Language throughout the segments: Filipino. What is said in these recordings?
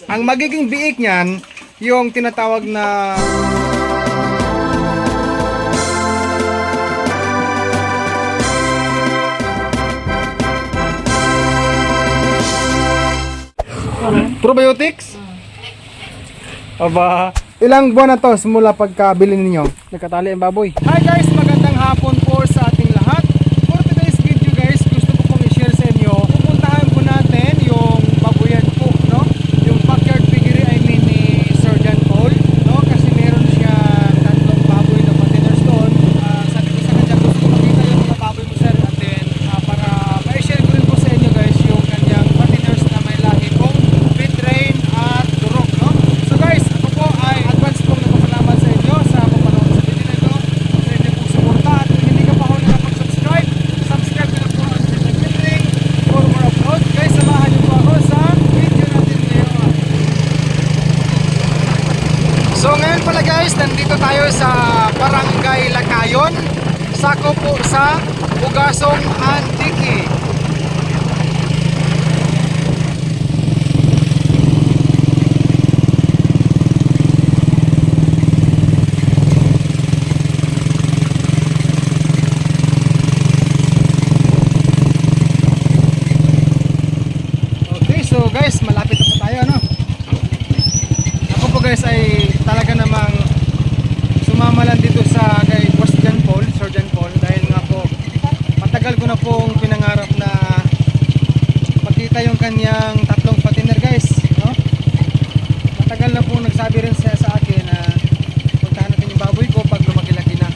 Ang magiging biik niyan, yung tinatawag na probiotics? Aba, ilang buwan na to simula pagkabili ninyo? Nagkatali ang baboy. Hi guys, magandang hapon po sa ating lahat. For today's video guys, gusto ko pong i-share sa inyo. Pupuntahan po natin yung baboyan po, no? Yung backyard piggery, I mean ni Sir John Paul, no? Kasi meron siya tatlong baboy na containers doon. Sabi ko sa kanya, gusto ko makita yung mga baboy mo sir. At then, para ma-share ko rin po sa inyo guys yung kanyang containers na may lahi pong Pitrain at Durok, no? So guys, ako po ay advance pong nagpapalaman sa inyo sa pagpanood sa video na ito. Sa inyo pong suporta at kung hindi ka pa ako nakapag-subscribe, subscribe na po ang Pitrain for more upload. Guys, samahan niyo po ako sa video natin ngayon. So ngayon pala guys, nandito tayo sa Barangay Lakayon, sako po sa Pugasong Antique. Okay, so guys, malapit na po tayo, no? Ako po guys ay talaga namang sumama lang dito sa kay Boss John Paul, Sir John Paul, dahil nga po matagal ko na pong pinangarap na makita yung kanyang tatlong patiner guys, no? Matagal na pong nagsabi rin siya sa akin na puntahan natin yung baboy ko pag lumaki-laki na.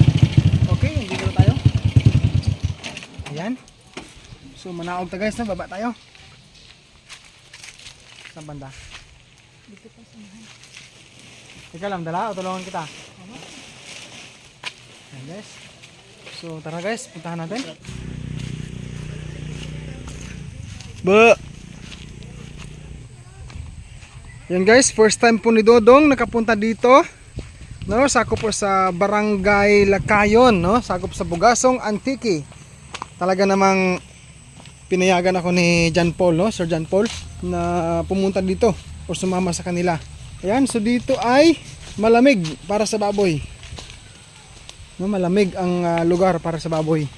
Okay, hindi na tayo. Ayan. So manaog ta guys, no? Baba tayo. Saan banda? Dito pa sa mahal. Teka lang, dala o tulungan kita? Ayan guys. So tara guys, puntahan natin. Ba! Yan guys, first time po ni Dodong nakapunta dito. No, sakop po sa Barangay Lakayon, no? Sakop sa Pugasong Antique. Talaga namang pinayagan ako ni John Paul, no? Sir John Paul na pumunta dito o sumama sa kanila. Ayan, so dito ay malamig para sa baboy. No, malamig ang lugar para sa baboy.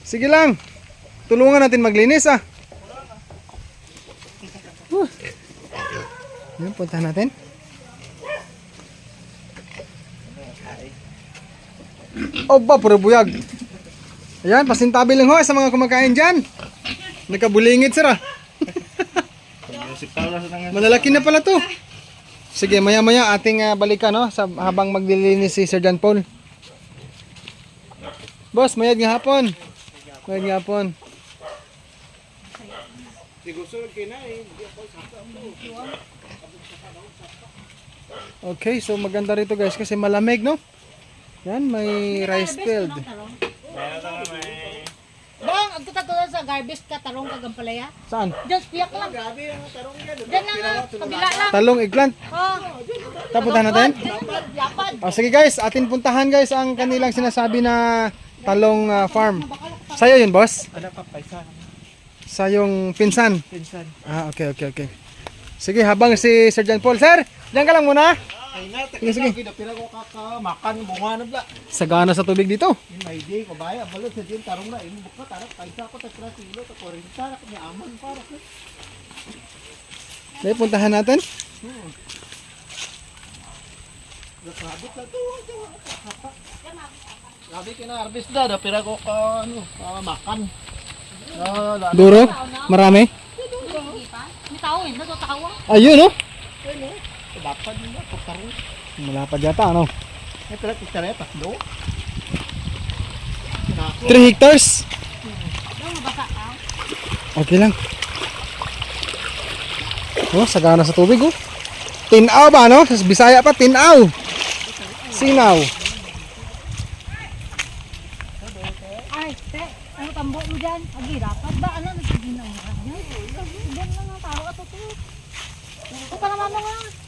Sige lang. Tulungan natin maglinis ah. Yan, puntahan natin. Oba, puro buyag. Ayan, pasintabi lang ho sa mga kumakain dyan. Nagkabulingit sir ah. Malalaki na pala to. Sige, maya-maya ating balikan, no, sa habang maglilinis si Sir John Paul. Boss, mayad nga hapon. Mayad nga hapon. Okay, so maganda rito guys kasi malamig, no? Yan, may rice field. Bang, ang tutatulan sa garbage ka, tarong kagampalaya. Saan? Just piyak lang. Grabe ang tarong yan. Diyan lang, kabila lang. Talong eggplant. Oh. Tapuntahan natin? Yapad. O sige guys, atin puntahan guys ang kanilang sinasabi na talong farm. Sa'yo yun, boss? Ano pa paisa? Sa yung pinsan? Pinsan. Ah, okay. Sige, habang si Sir John Paul. Sir, diyan ka lang muna. Ay na, Sige. pira ko makan bunga na bla. Sagana sa tubig dito. May day ko baya, balot sa din tarong na imo buka tarap paisa ko ta 3 kilo ta 40 na kanya aman para ko. Dahil puntahan natin. Grabe la to. Grabe kina harvest da pira ko ka ano, makan. Duro, marami. Hindi pa. May tao eh, natatawa. Ayun, no? Dapat din na tarong. Malapad yata, ano? Ay pira ko tare pa do. 3 hectares. Yung mabasa ka. Okay lang. Oh, sagana sa tubig, oh. Tinaw ba, no? Sa Bisaya pa, tinaw. Sinaw. Ay, te, ano tambo mo dyan? Agi, rapat ba? Ano, nagsiginaw mo kanya? Diyan lang ang tao at ito. Ito pa naman mga.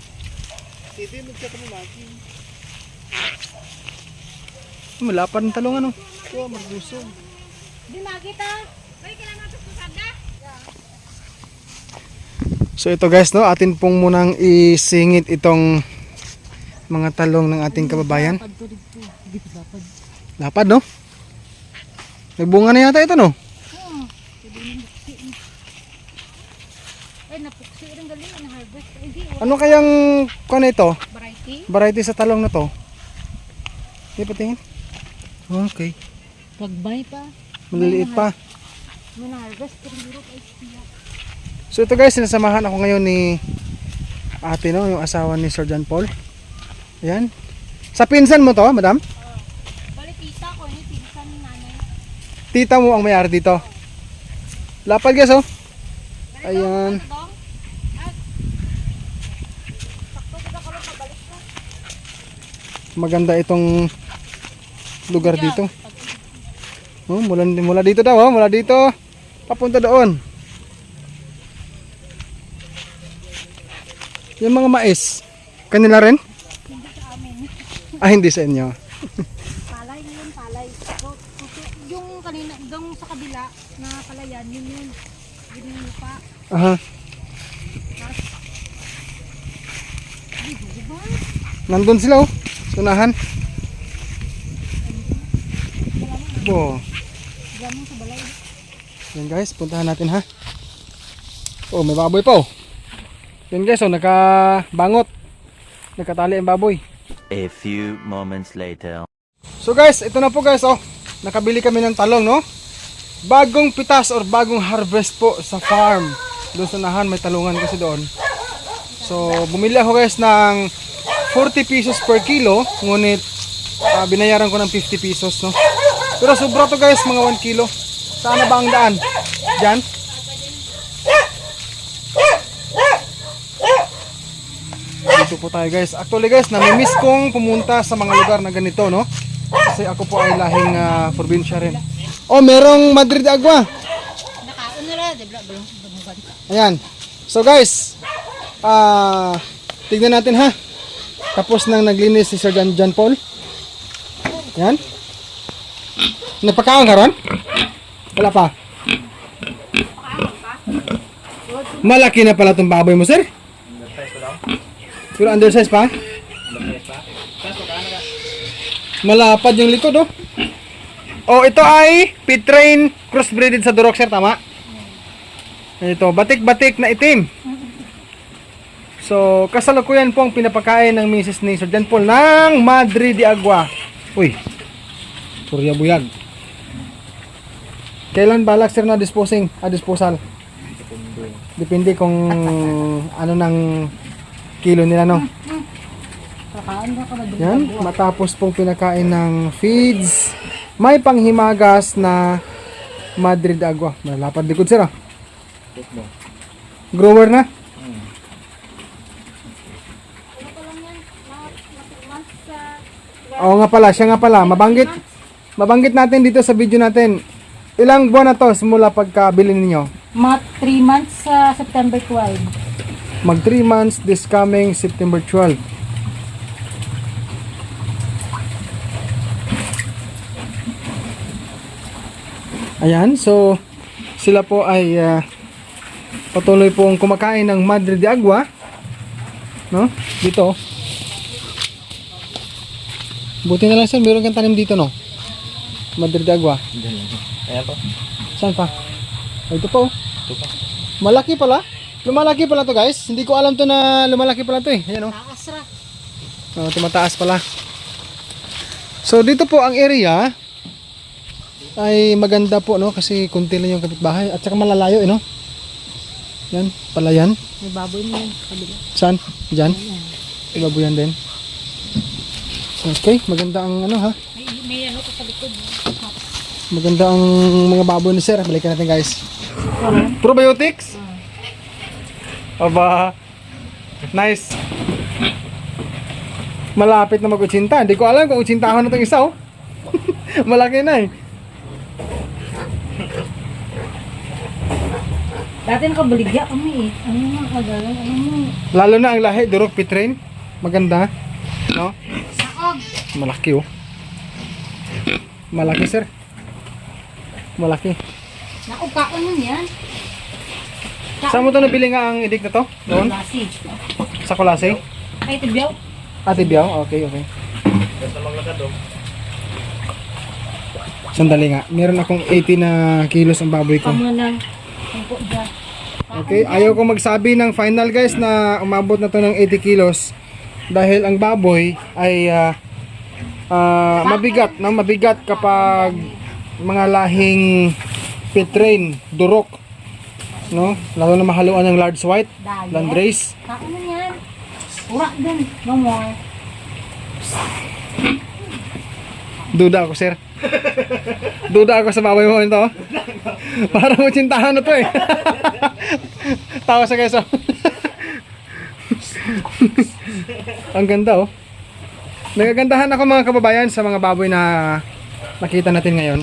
Hindi mo sa kamo lagi. Malapad ng talong, ano? Ko magdusong. Di makita. Ay, kailangan ito susada. So ito guys, no, atin pong munang isingit itong mga talong ng ating kababayan. Lapad to dito. Dito lapad. Lapad, no? Nagbunga na yata ito, no? Oo. Pwede nang buksi. Ay, napuksi rin galing. Na-harvest. Ay, di. Ano kayang kung ito? Variety. Variety sa talong na to? Hindi patingin. Okay. Pagbay pa. Maliliit pa. May na-harvest. Pero dito ay siya. So ito guys, sinasamahan ako ngayon ni ate, no, yung asawa ni Sir John Paul. Ayan. Sa pinsan mo to, madam? Balik tita ko. Ini pinsan ni nanay. Tita mo ang may-ari dito. Lapad guys, oh. Ayan. Maganda itong lugar dito. Oh, mula dito daw, oh. Mula dito papunta doon. Yung mga mais, kanila rin? Hindi sa amin. Ah, hindi sa inyo. Palay yun, palay. So, yung kanina, yung sa kabila na palayan, yun yun. Yun yung lupa. Aha. Diba? Nandun sila, oh. Sunahan. Oh. Gamang sa balay. Yan guys, puntahan natin ha. Oh, may baboy pa, oh. Yan guys, oh, nakabangot. Nakatali ang baboy. A few moments later. So guys, ito na po guys, oh. Nakabili kami ng talong, no? Bagong pitas or bagong harvest po sa farm. Doon sa nahan, may talungan kasi doon. So, bumili ako guys ng 40 pesos per kilo. Ngunit, binayaran ko ng 50 pesos, no? Pero sobra to guys, mga 1 kilo. Saan na ba ang daan? Diyan? Dito po tayo guys. Actually guys, namimiss kong pumunta sa mga lugar na ganito, no? Kasi ako po ay lahing probinsya rin. Oh, merong Madrid Agua. Nakaon na lang, diba? Bumugan ka. Ayan. So guys, tignan natin ha. Tapos nang naglinis si Sir John Paul. Ayan. Nagpakaon ka ron? Wala pa. Malaki na pala itong baboy mo, sir. Pero undersize pa? Malapad yung likod, oh. Oh, ito ay pit train crossbreeded sa Duroc, sir, tama? Ito, batik-batik na itim. So, kasalukuyan po ang pinapakain ng Mrs. ni Sir John Paul ng Madrid de Agua. Uy, Surya Buyag. Kailan balak, sir, na disposal? Depende kung ano ng kilo nila, no? Kakaon na ka na doon. Yan, matapos pong pinakain ng feeds, may panghimagas na Madrid Agua. Malapad likod, sir, ah. Grower na? Oo nga pala, siya nga pala. Mabanggit natin dito sa video natin. Ilang buwan na to simula pagkabili ninyo? Mga 3 months sa September 12. Mag 3 months this coming September 12. Ayan, so sila po ay patuloy pong kumakain ng Madrid de Agua, no? Dito. Buti na lang sir, meron kang tanim dito, no? Madrid de Agua. Ayan po. Saan pa? Oh, ito po. Malaki pala. Lumalaki pala to guys. Hindi ko alam to na lumalaki pala to eh. Ayan, oh. Nakasra. Oh, tumataas pala. So dito po ang area ay maganda po, no, kasi kunti lang yung kapitbahay at saka malalayo, no. Yan, palayan. May baboy mo yun. Kabila. Saan? Diyan. Ibabuyan din. Okay, maganda ang ano ha. May ano ko sa likod. Maganda ang mga baboy ni sir. Balikan natin guys. Probiotics? Aba. Nice. Malapit na mag-80. Hindi ko alam kung 80 ako na itong isa, oh. Malaki na eh. Dati nakabaligya kami eh. Ano mo kagalan? Ano mo? Lalo na ang lahi, Duroc Pitrain. Maganda. No? Saog. Malaki, oh. Malaki, sir. Malaki. Naku, kaon nun yan. Saan mo ito nabili nga ang idik na to? Doon? Lasi. Sa Colase? Ay, tibiyaw. Ate Biao? Okay, okay. Sandali nga. Meron akong 80 na kilos ang baboy ko. Pamunang. Sampo dyan. Okay, ayaw ko magsabi ng final guys na umabot na to ng 80 kilos dahil ang baboy ay mabigat, no? Mabigat kapag mga lahing pitrain, durok, no? Lalo na mahaluan ng large white, landrace. Kain na yan. Urak din. No more. Duda ako, sir. Duda ako sa baboy mo ito. Parang utsintahan na to eh. Tawa sa keso. Ang ganda oh. Nagagandahan ako mga kababayan sa mga baboy na nakita natin ngayon.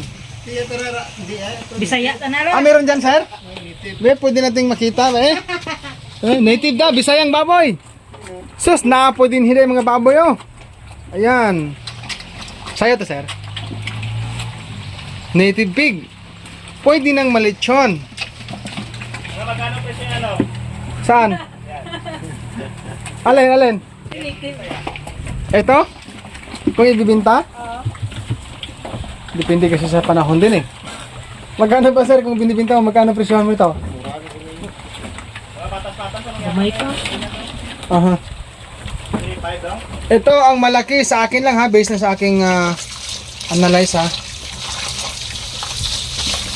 Bisaya ka na rin. Meron dyan, sir? May pwede nating makita eh. Native daw, Bisayang baboy. Sus, naapo din hila yung mga baboy oh. Ayan. Sayo to, sir. Native pig. Pwede nang malechon. Magkano pa siya ano? Saan? Alin? Ito? Kung ibibinta? Depende kasi sa panahon din eh. Magkano ba sir kung binibinta mo? Magkano presyohan mo ito? Gamay ka. Aha. Ito ang malaki sa akin lang ha. Based na sa aking analyze ha.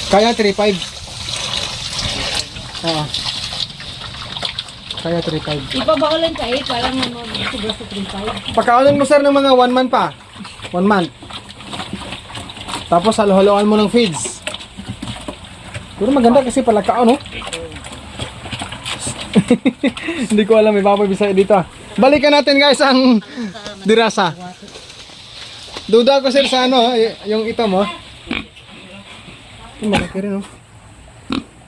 Kaya 3.5. Oo. Kaya 3.5. Ipabawalan ka eh. Parang sobra sa 3.5. Pagkaunan mo sir ng mga 1 month pa. 1 month. Tapos halo-haloan mo ng feeds. Pero maganda kasi palagkaan no? Hindi ko alam, may baboy Bisaya dito ah. Balikan natin guys ang dirasa. Duda ko sir sa ano, yung ito mo. Malaki rin no?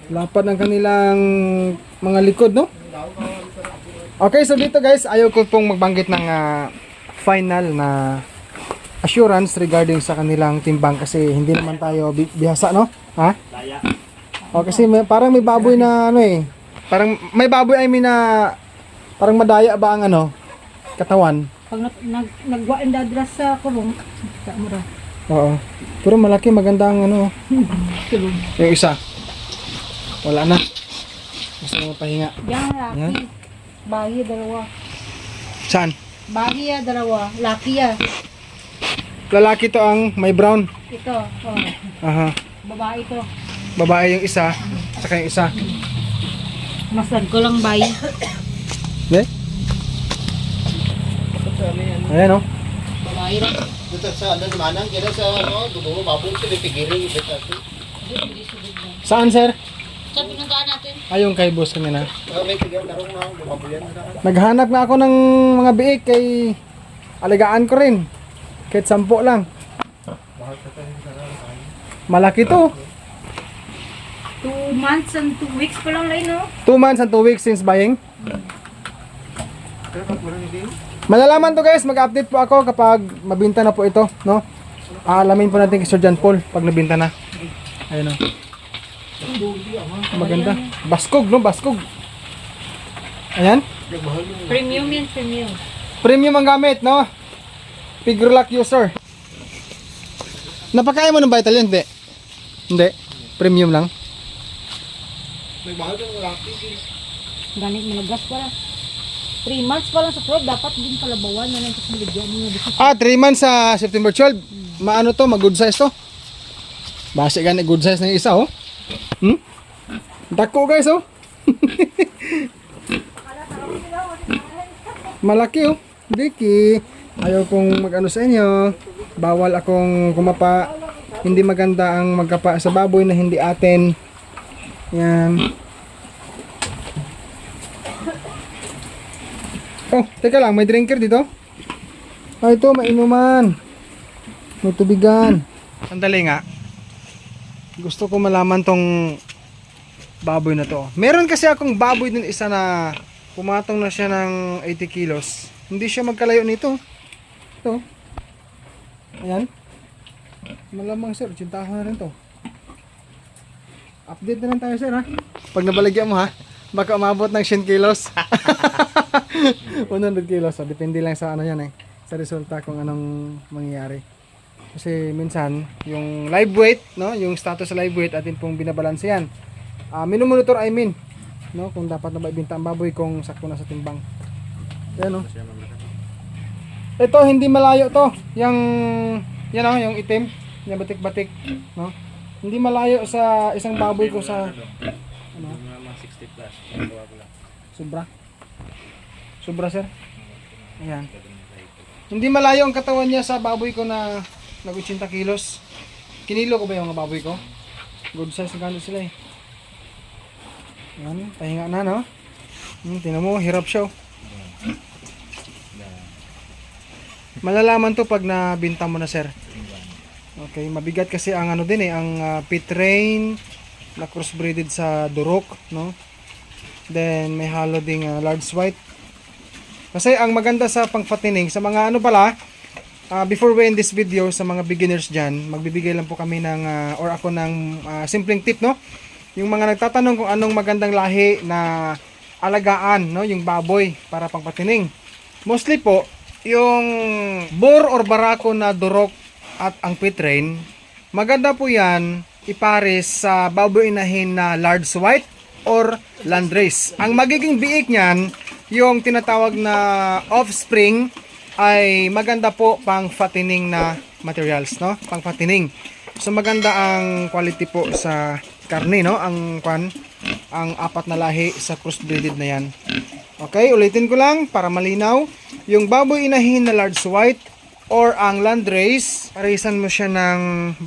Lapad ng kanilang mga likod no? Okay, so dito guys, ayaw ko pong magbanggit ng final na assurance regarding sa kanilang timbang kasi hindi naman tayo bihasa no? Ha? O kasi parang may baboy na ano eh. Parang may baboy I mean na parang madaya ba ang ano? Katawan. Pag nagwain dadras sa kulong, sa mura. Oo. Pero malaki, maganda ang ano. Yung isa. Wala na. Gusto mo pahinga. Yang Yan. laki. Bahi dalawa. Saan? Bahi ya dalawa. Laki ya. Lalaki to ang may brown. Ito. Oh. Aha. Babae to. Babae yung isa, saka yung isa. Masad ko lang bayi. Be? Ayan oh. Babae rin. Dito sa ano naman, kaya sa ano, dugo babong sila pigiring dito. Saan sir? Sa pinuntaan natin. Ayong kay boss kanina. May pigiring tarong na bumabuyan na. Naghanap na ako ng mga biik kay alagaan ko rin. Kahit 10 lang. Malaki to. 2 months and 2 weeks pa lang no? 2 months and 2 weeks since buying. Malalaman to guys, mag-update po ako kapag mabinta na po ito, no? Alamin po natin kay Sir John Paul pag nabinta na. Ayun oh. Maganda. Baskog, no? Baskog. Ayan. Premium yan, premium. Premium ang gamit, no? Pigrolac user. Napakain mo ng vital yun? Hindi. Hindi. Premium lang. Ganit malagas pala. 3 months pa lang sa 12, dapat din palabawan na lang sa biligyan mo. 3 months sa September 12. Maano to? Mag-good size to? Base gani good size ng isa, oh. Dako guys, oh. Malaki, oh. Diki. Ayaw kong mag-ano sa inyo. Bawal akong kumapa. Hindi maganda ang magkapa sa baboy na hindi atin. Yan. Oh, teka lang, may drinker dito. Ito, mainuman. May tubigan. Sandali nga. Gusto ko malaman tong baboy na to. Meron kasi akong baboy din isa na pumatong na siya ng 80 kilos. Hindi siya magkalayo nito. Ito. Ayan. Malamang sir, tsintahan na rin to. Update na lang tayo sir ha. Pag nabaligyan mo ha. Baka umabot ng 100 kilos. 100 kilos. So, depende lang sa ano yan eh. Sa resulta kung anong mangyayari. Kasi minsan, yung live weight, no? Yung status sa live weight, atin pong binabalanse yan. Minumonitor, I mean. No? Kung dapat na ba ibinta ang baboy kung sakto na sa timbang. Yan, no? Ito, hindi malayo to. Yung, yan o, yung itim. Yung batik-batik. No? Hindi malayo sa isang baboy ko sa... Ano? Mga 60 plus. Sobra. Sobra, sir. Ayan. Hindi malayo ang katawan niya sa baboy ko na nag-80 kilos. Kinilo ko ba yung mga baboy ko? Good size na gano'n sila eh. Ayan, pahinga na, no? Tingnan mo, hirap siya. Malalaman to pag nabinta mo na, sir. Okay, mabigat kasi ang ano din eh, ang pit train na crossbreeded sa Durok, no? Then may halo ding large white. Kasi ang maganda sa pangfatining sa mga ano pala, before we end this video sa mga beginners dyan, magbibigay lang po kami ng or ako ng simpleng tip, no? Yung mga nagtatanong kung anong magandang lahi na alagaan, no, yung baboy para pangpatining. Mostly po yung boar or barako na Durok at ang pit train, maganda po yan ipares sa baboy inahin na large white or landrace. Ang magiging biik niyan, yung tinatawag na offspring, ay maganda po pang fattening na materials, no? Pang fattening. So maganda ang quality po sa karne, no? Ang apat na lahi sa crossbreeded na yan. Okay, ulitin ko lang para malinaw. Yung baboy inahin na large white or ang landrace, parisan mo siya ng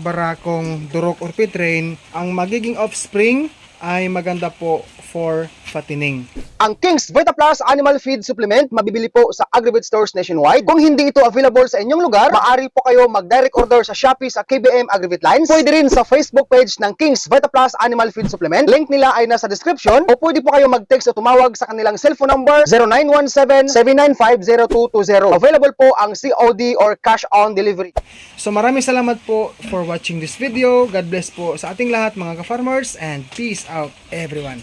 barakong Durok or pit train, ang magiging offspring ay maganda po for fattening. Ang King's Vita Plus Animal Feed Supplement mabibili po sa Agribit Stores nationwide. Kung hindi ito available sa inyong lugar, maaari po kayo mag-direct order sa Shopee sa KBM Agribit Lines. Pwede rin sa Facebook page ng King's Vita Plus Animal Feed Supplement. Link nila ay nasa description o pwede po kayo mag-text o tumawag sa kanilang cellphone number 0917-795-0220. Available po ang COD or cash on delivery. So maraming salamat po for watching this video. God bless po sa ating lahat mga ka-farmers and peace out everyone.